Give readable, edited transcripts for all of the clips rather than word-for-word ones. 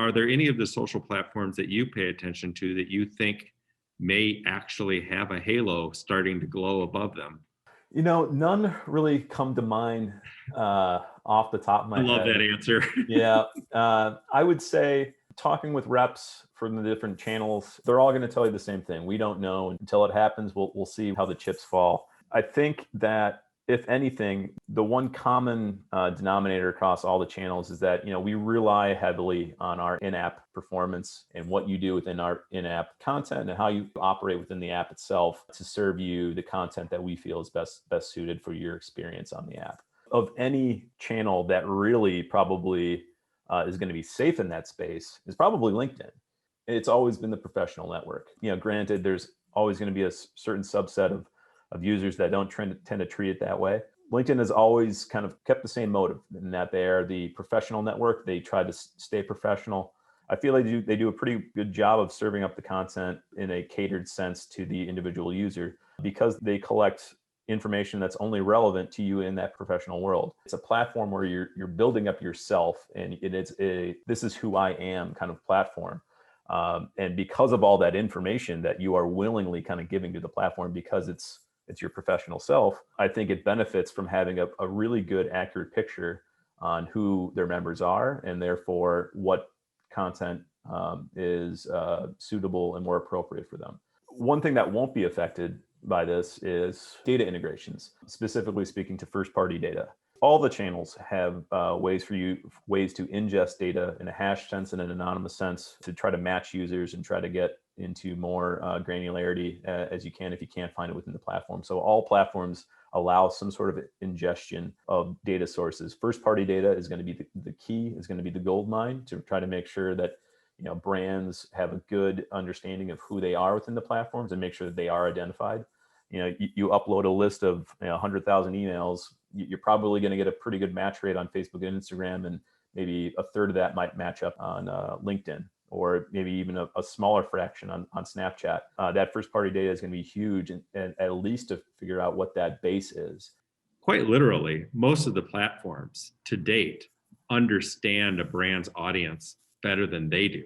are there any of the social platforms that you pay attention to that you think may actually have a halo starting to glow above them? None really come to mind off the top of I my love head. that answer. Yeah, I would say talking with reps from the different channels, they're all going to tell you the same thing. We don't know until it happens. We'll see how the chips fall. I think that if anything, the one common denominator across all the channels is that we rely heavily on our in-app performance and what you do within our in-app content and how you operate within the app itself to serve you the content that we feel is best suited for your experience on the app. Of any channel that really probably is going to be safe in that space is probably LinkedIn. It's always been the professional network. Granted, there's always going to be a certain subset of users that don't tend to treat it that way. LinkedIn has always kind of kept the same motive in that they are the professional network. They try to stay professional. I feel like they do a pretty good job of serving up the content in a catered sense to the individual user because they collect information that's only relevant to you in that professional world. It's a platform where you're building up yourself, and it's a this is who I am kind of platform. And because of all that information that you are willingly kind of giving to the platform because it's your professional self, I think it benefits from having a really good, accurate picture on who their members are and therefore what content is suitable and more appropriate for them. One thing that won't be affected by this is data integrations, specifically speaking to first-party data. All the channels have ways to ingest data in a hash sense and an anonymous sense to try to match users and try to get into more granularity as you can if you can't find it within the platform. So all platforms allow some sort of ingestion of data sources. First-party data is going to be the key, is going to be the gold mine to try to make sure that brands have a good understanding of who they are within the platforms and make sure that they are identified. You upload a list of 100,000 emails, you're probably going to get a pretty good match rate on Facebook and Instagram, and maybe a third of that might match up on LinkedIn, or maybe even a smaller fraction on Snapchat. That first party data is going to be huge, and at least to figure out what that base is. Quite literally, most of the platforms to date understand a brand's audience better than they do,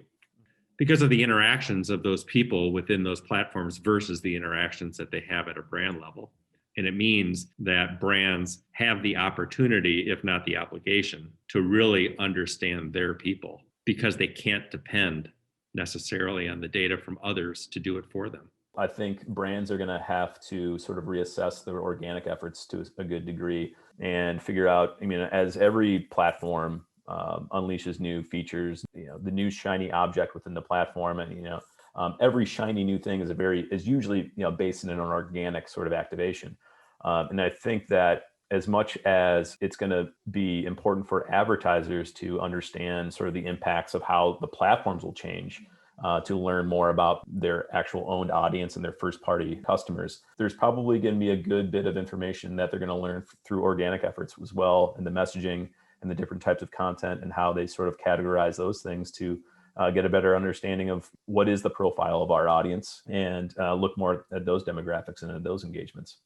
because of the interactions of those people within those platforms versus the interactions that they have at a brand level. And it means that brands have the opportunity, if not the obligation, to really understand their people because they can't depend necessarily on the data from others to do it for them. I think brands are going to have to sort of reassess their organic efforts to a good degree and figure out, as every platform unleashes new features, the new shiny object within the platform, and every shiny new thing is usually based in an organic sort of activation, and I think that as much as it's going to be important for advertisers to understand sort of the impacts of how the platforms will change, to learn more about their actual owned audience and their first party customers, there's probably going to be a good bit of information that they're going to learn through organic efforts as well, and the messaging and the different types of content and how they sort of categorize those things to get a better understanding of what is the profile of our audience and look more at those demographics and at those engagements.